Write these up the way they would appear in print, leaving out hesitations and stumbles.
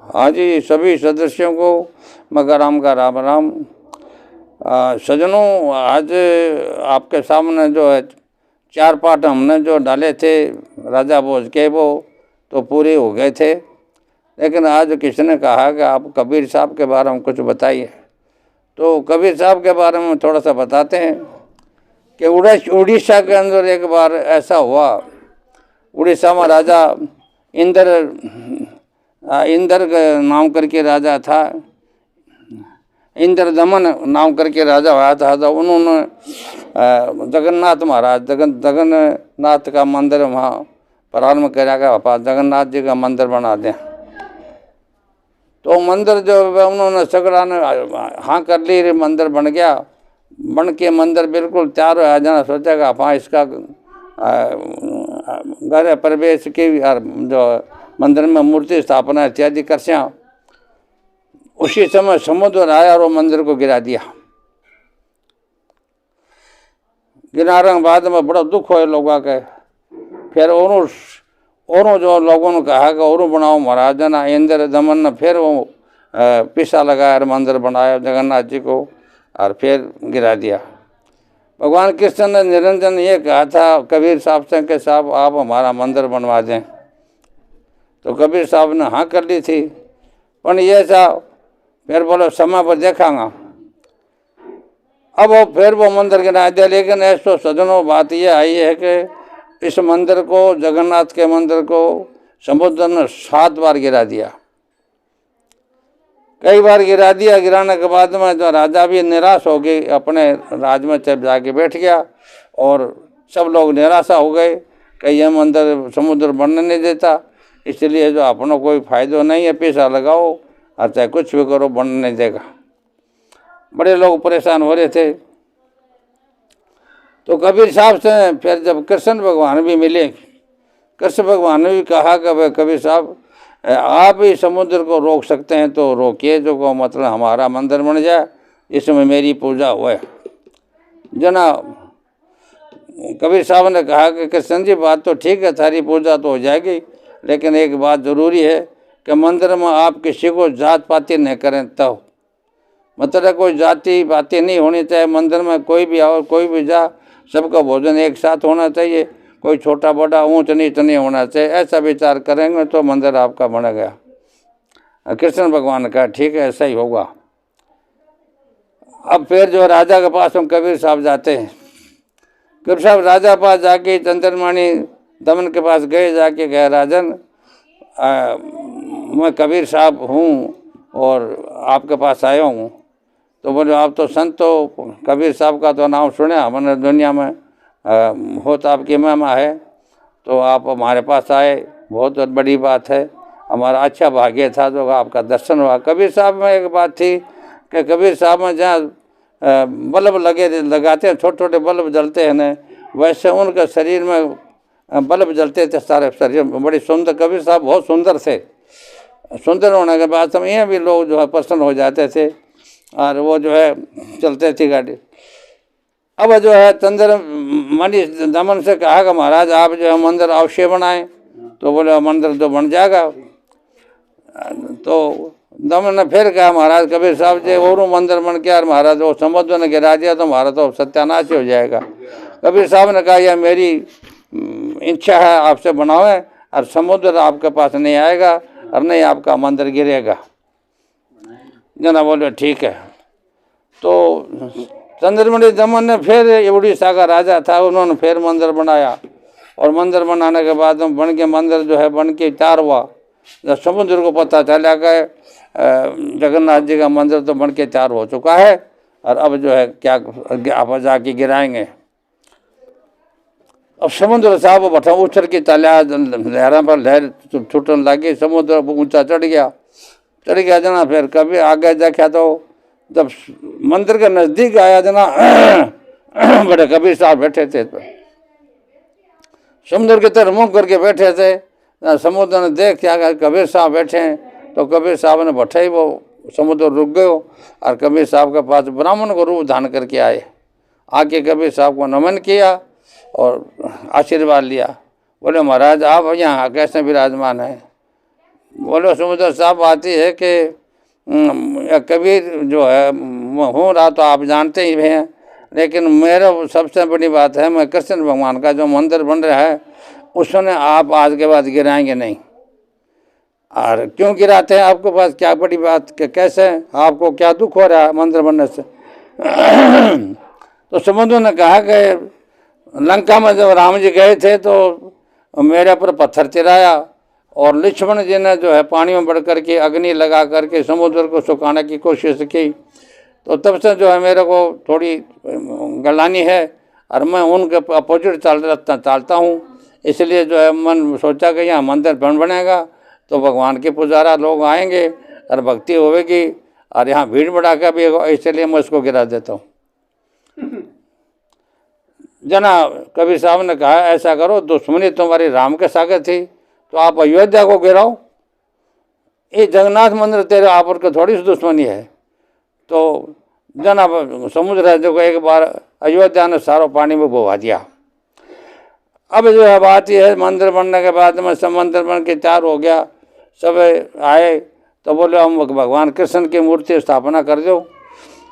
हाँ जी, सभी सदस्यों को मकाराम का राम राम। सज्जनों, आज आपके सामने जो है 4 पाठ हमने जो डाले थे राजा भोज के, वो तो पूरे हो गए थे। लेकिन आज किसी ने कहा कि आप कबीर साहब के बारे में कुछ बताइए। तो कबीर साहब के बारे में थोड़ा सा बताते हैं कि उड़ीसा के अंदर एक बार ऐसा हुआ। उड़ीसा में राजा इंद्र नाम करके राजा था, इंद्र दमन नाम करके राजा हुआ था। तो उन्होंने जगन्नाथ महाराज जगन्नाथ का मंदिर वहाँ प्रारंभ करा गया, जगन्नाथ जी का मंदिर बना दें। तो मंदिर जो उन्होंने सगड़ा ने हाँ कर ली, मंदिर बन गया। बन के मंदिर बिल्कुल तैयार हो जाना, सोचेगा हाँ इसका घर प्रवेश की जो मंदिर में मूर्ति स्थापना इत्यादि कर स्या। उसी समय समुद्र आया और वो मंदिर को गिरा दिया। गिराने के बाद में बड़ा दुख हुआ लोगों के। फिर और जो लोगों ने कहा कि और बनाओ महाराज ना, इंद्र दमन ने फिर वो पीछा लगाया और मंदिर बनाया जगन्नाथ जी को, और फिर गिरा दिया। भगवान कृष्ण ने निरंजन ये कहा था कबीर साहब से कि साहब आप हमारा मंदिर बनवा दें। तो कबीर साहब ने हाँ कर ली थी, पर ये साहब फिर बोलो समय पर देखांगा। अब वो फिर वो मंदिर गिरा दिया। लेकिन ऐसो सज्जनों बात ये आई है कि इस मंदिर को, जगन्नाथ के मंदिर को समुद्र ने 7 बार गिरा दिया। कई बार गिरा दिया। गिराने के बाद में जो राजा भी निराश हो गई, अपने राज में चल जाके बैठ गया। और सब लोग निराशा हो गए कि यह मंदिर समुद्र बनने नहीं देता, इसलिए जो अपना कोई फायदा नहीं है, पैसा लगाओ और चाहे कुछ भी करो, बनने नहीं देगा। बड़े लोग परेशान हो रहे थे। तो कबीर साहब से फिर जब कृष्ण भगवान भी मिले, कृष्ण भगवान ने भी कहा कि भाई कबीर साहब आप ही समुद्र को रोक सकते हैं तो रोकिए, जो को मतलब हमारा मंदिर बन जाए, इसमें मेरी पूजा हुए। जना कबीर साहब ने कहा कि कृष्ण जी बात तो ठीक है, थारी पूजा तो हो जाएगी, लेकिन एक बात जरूरी है कि मंदिर में आप किसी को जात पाती नहीं करें। तो मतलब कोई जाति बातें नहीं होनी चाहिए मंदिर में। कोई भी आओ, कोई भी जा, सबका भोजन एक साथ होना चाहिए। कोई छोटा बड़ा ऊंच नीच नहीं होना चाहिए। ऐसा विचार करेंगे तो मंदिर आपका बन गया। कृष्ण भगवान का ठीक है, ऐसा ही होगा। अब फिर जो राजा के पास हम कबीर साहब जाते हैं, कबीर साहब राजा पास जाके चंद्रमणि दमन के पास गए। जाके कहे राजन मैं कबीर साहब हूँ और आपके पास आया हूँ। तो बोले आप तो संत हो, कबीर साहब का तो नाम सुने हमने दुनिया में, हो तो आपकी महिमा है, तो आप हमारे पास आए, बहुत बड़ी बात है। हमारा अच्छा भाग्य था जो आपका दर्शन हुआ। कबीर साहब में एक बात थी कि कबीर साहब में जहाँ बल्ब लगाते हैं, छोटे छोटे बल्ब जलते हैं न, वैसे उनके शरीर में बल्ब जलते थे सारे शरीर में। बड़ी सुंदर, कबीर साहब बहुत सुंदर थे। सुंदर होने के बाद समय भी लोग जो है प्रसन्न हो जाते थे, और वो जो है चलते थी गाड़ी। अब जो है चंद्रमणि दमन से कहा कि महाराज आप जो है मंदिर अवश्य बनाएं। तो बोले मंदिर तो बन जाएगा। तो दमन ने फिर कहा महाराज कबीर साहब जी और मंदिर बन के, और महाराज वो समुद्र ने गिरा दिया तो हमारा तो सत्यानाश हो जाएगा। कबीर साहब ने कहा यह मेरी इच्छा है, आपसे बनावे, और समुद्र आपके पास नहीं आएगा और नहीं आपका मंदिर गिरेगा। जना बोले ठीक है। तो चंद्रमणि दमन ने फिर उड़ीसा का राजा था, उन्होंने फिर मंदिर बनाया। और मंदिर बनाने के बाद बन के मंदिर जो है बन के तैयार हुआ। जब समुद्र को पता चला कि जगन्नाथ जी का मंदिर तो बन के तैयार हो चुका है, और अब जो है क्या आप जाके गिराएंगे। अब समुद्र साहब बठा उछल के चला, लहरों पर लहर छूटने लगी, समुद्र ऊंचा चढ़ गया जना। फिर कभी आगे देखा तो जब मंदिर के नजदीक आया जना, बड़े कबीर साहब बैठे थे, समुद्र की तरफ मुंह करके बैठे थे। समुद्र ने देख क्या कबीर साहब बैठे हैं, तो कबीर साहब ने बैठे ही वो समुद्र रुक गए। और कबीर साहब के पास ब्राह्मण को रूप धारण करके आए। आके कबीर साहब को नमन किया और आशीर्वाद लिया। बोले महाराज आप यहाँ कैसे विराजमान हैं। बोलो समुद्र साहब आती है कि कबीर जो है हूँ रहा तो आप जानते ही हैं, लेकिन मेरा सबसे बड़ी बात है, मैं कृष्ण भगवान का जो मंदिर बन रहा है उसने आप आज के बाद गिराएंगे नहीं। और क्यों गिराते हैं? आपके पास क्या बड़ी बात कि कैसे आपको क्या दुख हो रहा है मंदिर बनने से? तो समुद्र ने कहा कि लंका में जब राम जी गए थे तो मेरे पर पत्थर चिराया और लक्ष्मण जी ने जो है पानी में बढ़ करके अग्नि लगा करके समुद्र को सुखाने की कोशिश की। तो तब से जो है मेरे को थोड़ी गलानी है और मैं उनके अपोजिट चालता हूँ। इसलिए जो है मन सोचा कि यहाँ मंदिर बनेगा तो भगवान के पुजारा लोग आएंगे और भक्ति होगी और यहाँ भीड़ भड़ाका भी होगा, इसलिए मैं उसको गिरा देता हूँ। जना कबीर साहब ने कहा ऐसा करो, दुश्मनी तुम्हारी राम के साथ थी तो आप अयोध्या को गिराओ। ये जगन्नाथ मंदिर तेरे आप के थोड़ी सी दुश्मनी है। तो जना समुद्र है जो एक बार अयोध्या ने सारा पानी में बहा दिया। अब जो है बात यह है, मंदिर बनने के बाद में सब मंदिर बन के तैयार हो गया, सब आए तो बोले हम भगवान कृष्ण की मूर्ति स्थापना कर दो।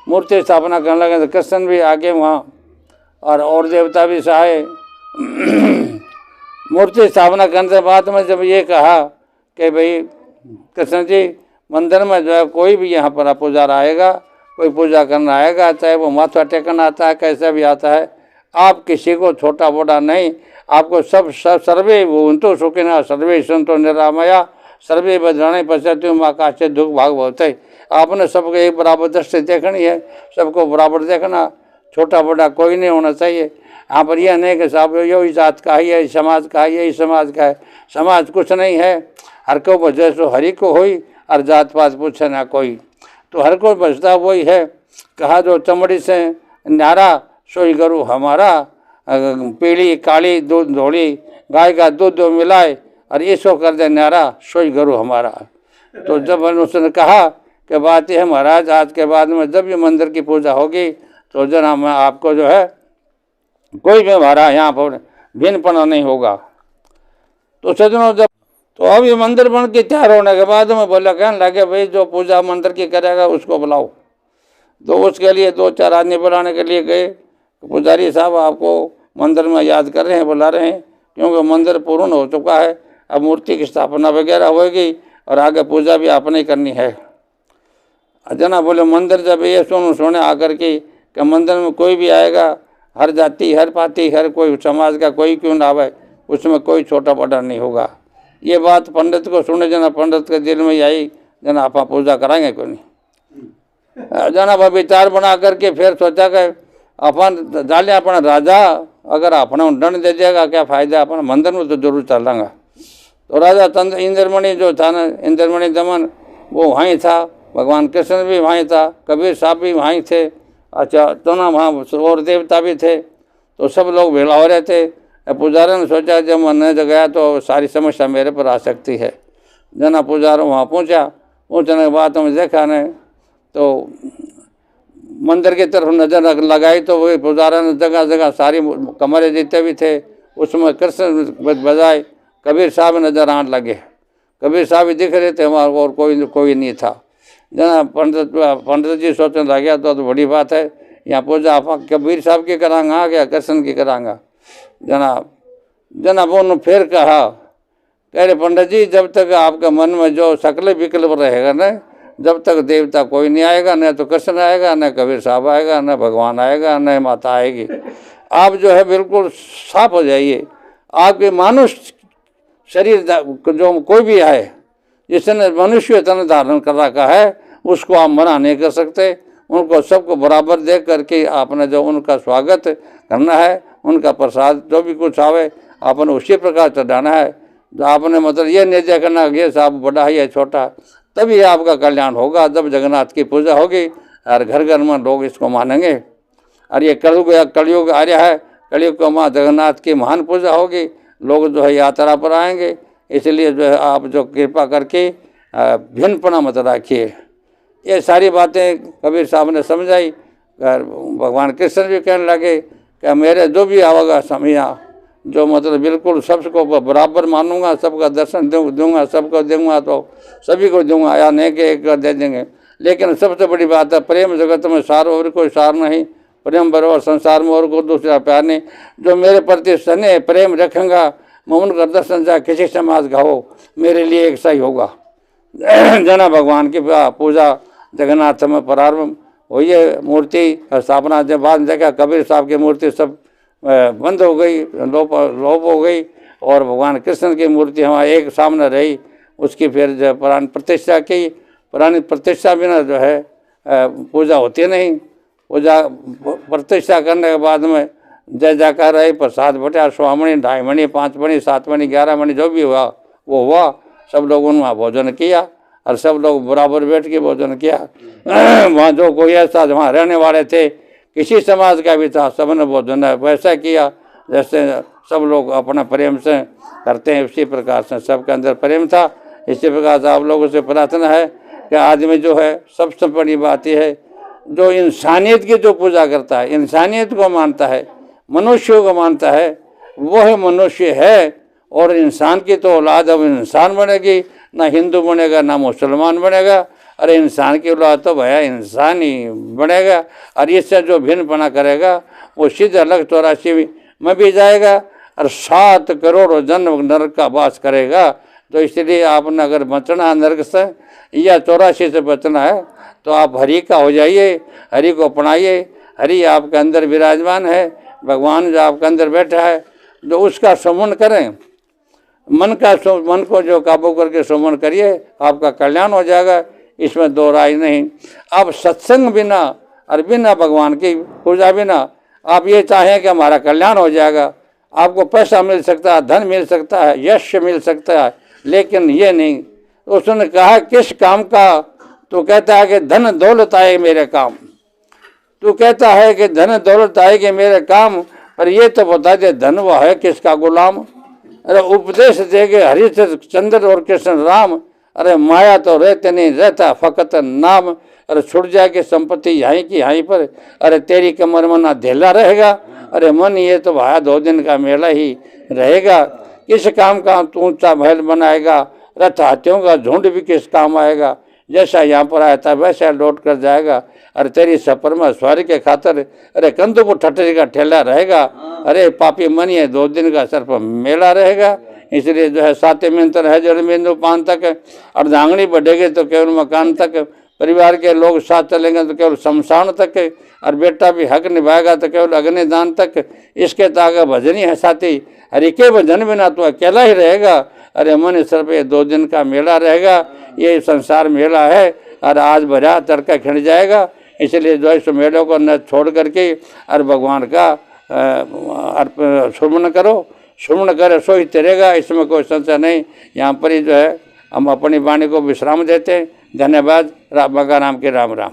मूर्ति स्थापना करने लगे तो कृष्ण भी आगे वहाँ और देवता भी आए। मूर्ति स्थापना करने के बाद में जब ये कहा कि भाई कृष्ण जी मंदिर में जो है कोई भी यहाँ पर पुजारा आएगा, कोई पूजा करना आएगा, चाहे वो माथा टेकना आता है कैसा भी आता है, आप किसी को छोटा बड़ा नहीं, आपको सब सर्वे भूवन्तु सुखिनः सर्वे सन्तु निरामया सर्वे भद्राणि पश्यन्तु मा कश्चित् दुःख भाग भवति। आपने सबको एक बराबर दृष्टि देखनी है, सबको बराबर देखना, छोटा बड़ा कोई नहीं होना चाहिए। यहाँ पर यह नहीं कि साहब यही जात का है, यही समाज का है, यही समाज का है। समाज कुछ नहीं है, हर को बजे सो हरि को होई और जात पात पूछे ना कोई। तो हर को बचता वही है। कहा जो चमड़ी से न्यारा सोई गरु हमारा, पीली काली दूध धोली गाय का दूध मिलाए और इसको कर दे न्यारा सोई गरु हमारा। तो जब उसने कहा कि बात यह है महाराज, आज के बाद में जब ये मंदिर की पूजा होगी तो जना मैं आपको जो है कोई भी हमारा यहाँ पर भिन्नपना नहीं होगा। तो सजनों जब तो अब ये मंदिर बन के तैयार होने के बाद में बोला, कहने लगे भाई जो पूजा मंदिर की करेगा उसको बुलाओ। तो उसके लिए 2-4 आदमी बुलाने के लिए गए। पुजारी साहब आपको मंदिर में याद कर रहे हैं, बुला रहे हैं, क्योंकि मंदिर पूर्ण हो चुका है, अब मूर्ति की स्थापना वगैरह होगी और आगे पूजा भी आपने ही करनी है। जना बोले मंदिर जब ये सुने आकर के मंदिर में कोई भी आएगा, हर जाति हर पाति हर कोई समाज का कोई क्यों ना आवे, उसमें कोई छोटा बड़ा नहीं होगा। ये बात पंडित को सुने, जना पंडित के दिल में आई, जना आप पूजा कराएंगे क्यों नहीं। जना विचार बना करके फिर सोचा कि अपन डाले अपना राजा अगर अपना दंड दे देगा क्या फायदा, अपन मंदिर में तो जरूर चलांगा। तो राजा इंद्रमणि जो था ना, इंद्रमणि दमन वो वहीं था, भगवान कृष्ण भी वहीं था, कबीर साहब भी वहीं थे, अच्छा तो ना वहाँ और देवता भी थे। तो सब लोग भेड़ा हो रहे थे। पुजारी ने सोचा जब मन गया तो सारी समस्या मेरे पर आ सकती है। जना पुजारा वहाँ पहुँचा, पहुँचने के बाद हमें देखा ने तो मंदिर की तरफ नज़र लगाई तो वही पुजारा ने जगह जगह सारी कमरे जितने भी थे उसमें कृष्ण बजाए कबीर साहब नजर आने लगे। कबीर साहब ही दिख रहे थे वहाँ और कोई नहीं था। जना पंडित जी सोचने लगे तो बड़ी बात है, यहाँ पूजा आप कबीर साहब की करांगा क्या कृष्ण की करांगा। जना वो फिर कहा, कह रहे पंडित जी जब तक आपके मन में जो शकल विकल्प रहेगा न, जब तक देवता कोई नहीं आएगा, न तो कृष्ण आएगा, न कबीर साहब आएगा, न भगवान आएगा, न माता आएगी। आप जो है बिल्कुल साफ हो जाइए। आपके मानुष शरीर जो कोई भी आए, जिसने मनुष्य तन धारण कर रखा है, उसको आप मना नहीं कर सकते। उनको सबको बराबर देख करके आपने जो उनका स्वागत करना है, उनका प्रसाद जो भी कुछ आवे आपने उसी प्रकार चढ़ाना है। जो आपने मतलब ये नहीं देखना ये साहब बड़ा है या छोटा, तभी आपका कल्याण होगा। जब जगन्नाथ की पूजा होगी और घर घर में लोग इसको मानेंगे। और ये कलयुग आ रहा है, कलयुग को माँ जगन्नाथ की महान पूजा होगी, लोग जो है यात्रा पर आएंगे। इसलिए जो है आप जो कृपा करके भिन्नपना मत रखिए। ये सारी बातें कबीर साहब ने समझाई। भगवान कृष्ण भी कहने लगे कि मेरे जो भी आवेगा समय जो मतलब बिल्कुल सबको बराबर मानूंगा, सबका दर्शन दूंगा, सबको दूंगा तो सभी को दूंगा, या नहीं कि एक दे देंगे। लेकिन सबसे बड़ी बात है प्रेम जगत में सार और कोई सार नहीं, प्रेम बरोबर संसार में और को दूसरा प्यार नहीं। जो मेरे प्रति स्नेह प्रेम रखेगा, मैं उनका दर्शन चाहे किसी समाज का हो, मेरे लिए एक सही होगा। जना भगवान की पूजा जगन्नाथ में प्रारंभ हुई है। मूर्ति स्थापना के बाद देखा कबीर साहब की मूर्ति सब बंद हो गई, लोप हो गई, और भगवान कृष्ण की मूर्ति हमारे एक सामने रही। उसकी फिर जो प्राण प्रतिष्ठा की, प्राणी प्रतिष्ठा बिना जो है पूजा होती नहीं। पूजा प्रतिष्ठा करने के बाद में जय जयकार रही, प्रसाद बटा, 100 मणि, 2.5 मणि, 5 मणि, 7 मणि, 11 मणि जो भी हुआ वो हुआ। सब लोगों ने वहाँ भोजन किया और सब लोग बराबर बैठ के भोजन किया। वहाँ जो कोई ऐसा वहाँ रहने वाले थे, किसी समाज का भी था, सबने भोजन वैसा किया जैसे सब लोग अपना प्रेम से करते हैं, उसी प्रकार से सबके अंदर प्रेम था। इसी प्रकार से आप लोगों से प्रार्थना है कि आदमी जो है, सबसे बड़ी बात यह है जो इंसानियत की जो पूजा करता है, इंसानियत को मानता है, मनुष्यों को मानता है, वह मनुष्य है। और इंसान की तो औलाद अब इंसान बनेगी, ना हिंदू बनेगा ना मुसलमान बनेगा। अरे इंसान की औलाद तो भैया इंसान ही बनेगा। और इससे जो भिन्नपना करेगा वो सीधे अलग 84 में भी जाएगा और 7 करोड़ जन्म नरक का वास करेगा। तो इसलिए आपने अगर बचना है नरक से या 84 से बचना है तो आप हरि का हो जाइए, हरि को अपनाइए। हरि आपके अंदर विराजमान है, भगवान जो आपके अंदर बैठा है, जो उसका सुमन करें, मन को जो काबू करके सुमन करिए, आपका कल्याण हो जाएगा, इसमें दो राय नहीं। आप सत्संग बिना और बिना भगवान की पूजा बिना आप ये चाहें कि हमारा कल्याण हो जाएगा, आपको पैसा मिल सकता है, धन मिल सकता है, यश मिल सकता है, लेकिन ये नहीं। उसने कहा किस काम का? तो कहता है कि धन दौलत आए मेरे काम। तू कहता है कि धन दौलत आएगी मेरे काम, पर ये तो बता दे धन वो है किसका गुलाम। अरे उपदेश देगे हरिश्चंद्र और कृष्ण राम, अरे माया तो रहते नहीं, रहता फकत नाम। अरे छुट जाएगी संपत्ति यहाँ की यहाँ पर, अरे तेरी कमर में ना धेला रहेगा। अरे मन ये तो भाया 2 दिन का मेला ही रहेगा। किस काम का तू ऊंचा महल बनाएगा, रथ हाथियों का झुंड भी किस काम आएगा। जैसा यहाँ पर आया था वैसा लौट कर जाएगा। अरे तेरी सफर में सवारी के खातर अरे कंधों को ठटरी का ठेला रहेगा। अरे पापी मन ये 2 दिन का सिर्फ मेला रहेगा। इसलिए जो है 7 मंत्र है जड़ बिंदु पान तक, अर्धांगनी बढ़ेगी तो केवल मकान तक, परिवार के लोग साथ चलेंगे तो केवल शमशान तक, और बेटा भी हक निभाएगा तो केवल अग्निदान तक। इसके तागा भजनी है साथी, हरि के भजन बिना तो अकेला ही रहेगा। अरे मन सिर्फ 2 दिन का मेला रहेगा, ये संसार मेला है और आज भरा तड़का खिंड जाएगा। इसलिए जो इस मेलों को न छोड़ करके और भगवान का सुमन करो, सुमन करे सो ही तेरेगा, इसमें कोई संशय नहीं। यहाँ पर ही जो है हम अपनी वाणी को विश्राम देते हैं। धन्यवाद। राम राम के राम राम।